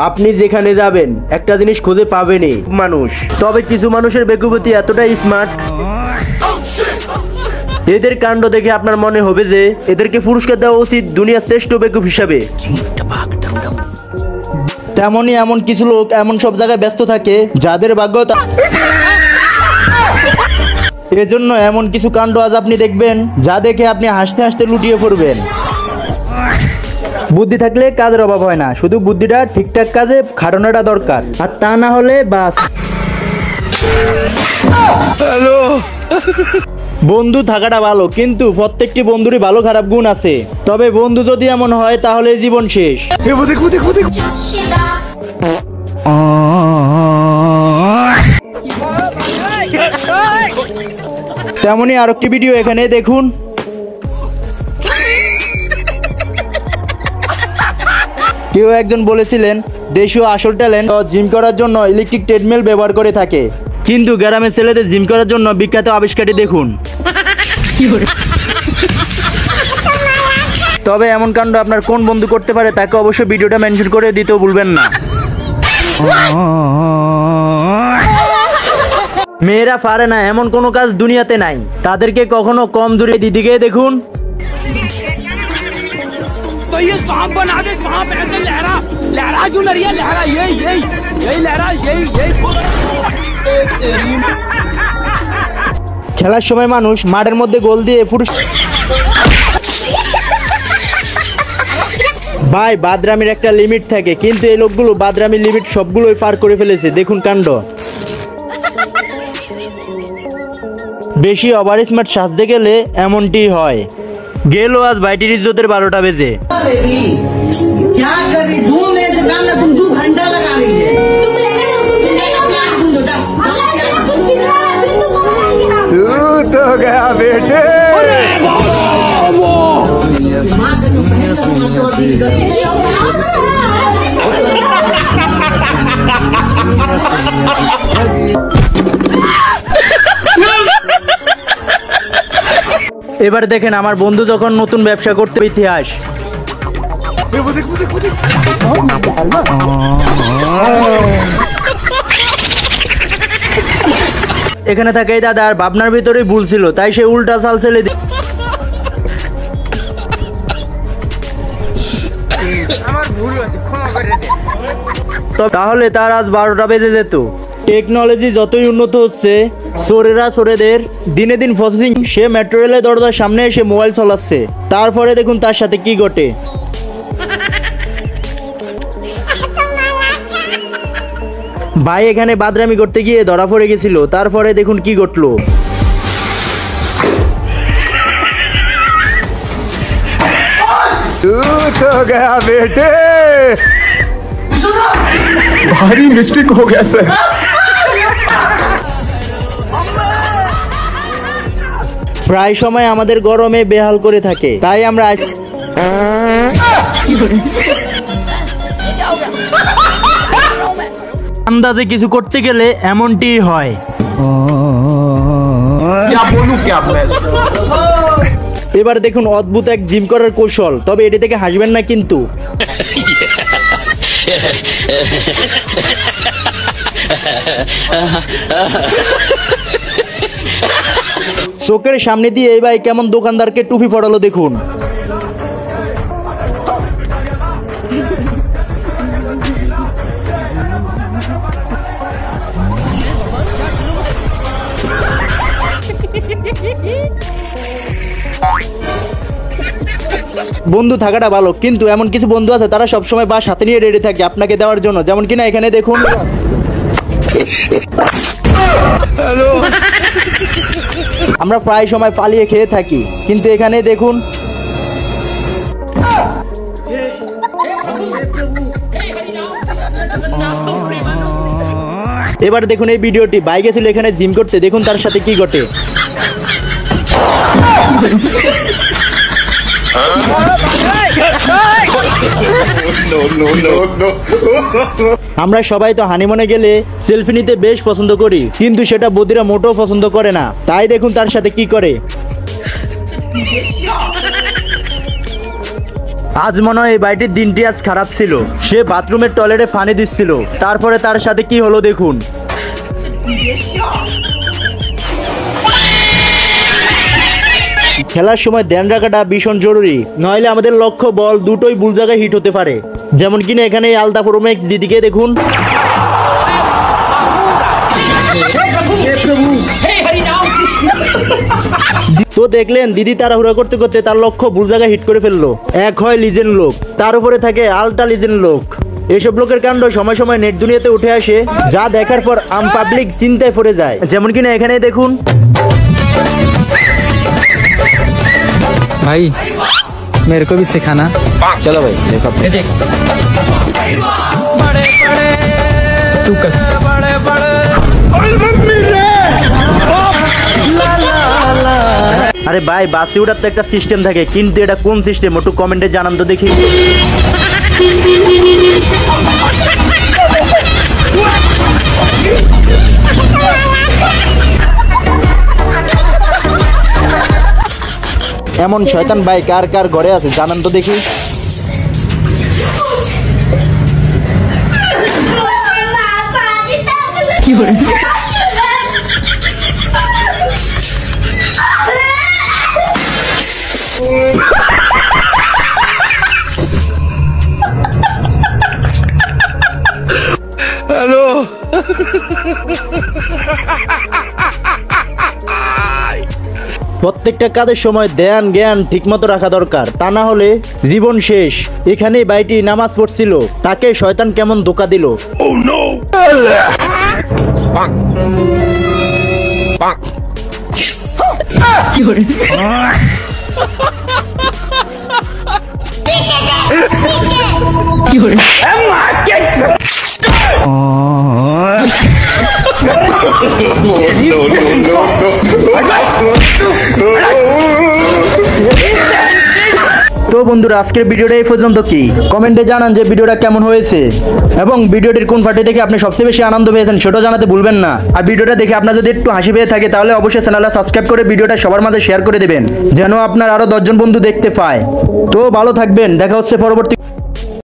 আপনি যেখানে যাবেন একটা জিনিস খুঁজে পাবেনই মানুষ। তবে কিছু মানুষের বেকুবুদ্ধি এতটাই স্মার্ট, এদের কাণ্ড দেখে আপনার মনে হবে যে এদেরকে পুরস্কার দেওয়া উচিত দুনিয়ার শ্রেষ্ঠ বেকুব হিসাবে। তেমনই এমন কিছু লোক এমন সব জায়গায় ব্যস্ত থাকে যাদের ভাগ্য এজন্য এমন কিছু কাণ্ড আজ আপনি দেখবেন যা দেখে আপনি হাসতে হাসতে লুটিয়ে পড়বেন। বুদ্ধি থাকলে কাজের অভাব হয় না, শুধু বুদ্ধিটা ঠিকঠাক কাজে খাটানোটা দরকার, আর তা না হলে বাস। বন্ধু থাকাটা ভালো, কিন্তু প্রত্যেকটি বন্ধুরই ভালো খারাপ গুণ আছে। তবে বন্ধু যদি এমন হয় তাহলে জীবন শেষ। তেমনই আরেকটি ভিডিও এখানে দেখুন। কেউ একজন বলেছিলেন দেশীয় আসল ট্যালেন্ট জিম করার জন্য ইলেকট্রিক ট্রেডমিল ব্যবহার করে থাকে, কিন্তু গ্রামের ছেলেদের জিম করার জন্য বিখ্যাত আবিষ্কারটি দেখুন। তবে এমন কাণ্ড আপনার কোন বন্ধু করতে পারে তাকে অবশ্যই ভিডিওটা মেনশন করে দিতেও ভুলবেন না। মেয়েরা পারে না এমন কোনো কাজ দুনিয়াতে নাই, তাদেরকে কখনো কম দূরে দিদিকে দেখুন। तो ये सांप बना दे, सांप ऐसे लहरा लहरा क्यों नहीं है, लहरा यही लहरा यही। খেলার সময় মানুষ মাঠের মধ্যে গোল দিয়ে ভাই বাদরামির একটা লিমিট থাকে, কিন্তু এই লোকগুলো বাদরামির লিমিট সবগুলোই পার করে ফেলেছে। দেখুন কাণ্ড। বেশি ওভার স্মার্ট সাজতে গেলে এমনটি হয়। গেল আজ ভাইটির ইজ্জতের 12টা বেজে। এবার দেখেন আমার বন্ধু যখন নতুন ব্যবসা করতে ইতিহাস। এখানে থাকে দাদার ভাবনার ভিতরেই ভুল ছিল, তাই সে উল্টা চাল ছেলে তাহলে তার আজ 12টা বেজে যেত। টেকনোলজি যতই উন্নত হচ্ছে, চোরেরা চোরেদের দিনে দিন প্রসেসিং। সে মেট্রো রেলের দরজার সামনে এসে মোবাইল চালাচ্ছে, তারপরে দেখুন তার সাথে কি ঘটে। ভাই এখানে বাদরামি করতে গিয়ে ধরা পড়ে গেছিল, তারপরে দেখুন কি ঘটলো। भारी मिस्टेक हो गया सर। প্রায় সময় আমাদের গরমে বেহাল করে থাকে, তাই আমরা আন্দাজে কিছু করতে গেলে এমনটি হয়। এবার দেখুন অদ্ভুত এক জিম করার কৌশল, তবে এটি থেকে হাসবেন না কিন্তু। চোখের সামনে দিয়ে এই ভাই কেমন দোকানদারকে টুপি পড়ালো দেখুন। বন্ধু থাকাটা ভালো, কিন্তু এমন কিছু বন্ধু আছে তারা সবসময় বাস হাতে নিয়ে রেডি থাকে আপনাকে দেওয়ার জন্য, যেমন কিনা এখানে দেখুন। আমরা প্রায় সময় পালিয়ে খেয়ে থাকি, কিন্তু এখানে দেখুন। এবার দেখুন এই ভিডিওটি, বাইকে ছিল এখানে জিম করতে, দেখুন তার সাথে কি ঘটে। আমরা সবাই তো হানিমুনে গেলে সেলফি নিতে বেশ পছন্দ করি, কিন্তু সেটা বদিরা মোটেও পছন্দ করে না, তাই দেখুন তার সাথে কি করে। আজ মনে হয় এই ভাইটির দিনটি আজ খারাপ ছিল। সে বাথরুমের টয়লেটে পানি দিচ্ছিল, তারপরে তার সাথে কি হলো দেখুন। খেলার সময় ধ্যান রাখাটা ভীষণ জরুরি, নইলে আমাদের লক্ষ্য বল দুটোই ভুল জায়গায় হিট হতে পারে। যেমন কিনা এখানে এই আলতা প্রো ম্যাক্স দিদিকে দেখুন। তো দেখলেন দিদি তাড়াহুড়া করতে করতে তার লক্ষ্য ভুল জায়গায় হিট করে ফেললো। এক হয় লিজেন্ড লোক, তার উপরে থাকে আলট্রা লিজেন্ড লোক। এসব লোকের কাণ্ড সময় সময় নেট দুনিয়াতে উঠে আসে, যা দেখার পর আম পাবলিক চিন্তায় পড়ে যায়। যেমন কিনা এখানে দেখুন। भाई मेरे को भी सिखाना। चलो भाई देखो तू कर। আরে ভাই বাসে ওঠার তো একটা সিস্টেম থাকে, কিন্তু এটা কোন সিস্টেম একটু কমেন্টে জানান তো দেখি। এমন শয়তান ভাই কার কার ঘরে আছে জানান তো দেখি। প্রত্যেকটা কাজের সময় ধ্যান জ্ঞান ঠিকমতো রাখা দরকার, তা না হলে জীবন শেষ। এখানেই ভাইটি নামাজ পড়ছিল, তাকে শয়তান কেমন ধোঁকা দিল। তো বন্ধুরা আজকের ভিডিওটা এই পর্যন্ত। কি কমেন্টে জানান যে ভিডিওটা কেমন হয়েছে এবং ভিডিওটির কোন পার্টি থেকে আপনি সবচেয়ে বেশি আনন্দ পেয়েছেন সেটাও জানাতে ভুলবেন না। আর ভিডিওটা দেখে আপনার যদি একটু হাসি পেয়ে থাকে তাহলে অবশ্যই চ্যানেলটা সাবস্ক্রাইব করে ভিডিওটা সবার মাঝে শেয়ার করে দেবেন, যেন আপনার আরো 10 জন বন্ধু দেখতে পায়। তো ভালো থাকবেন, দেখা হচ্ছে পরবর্তী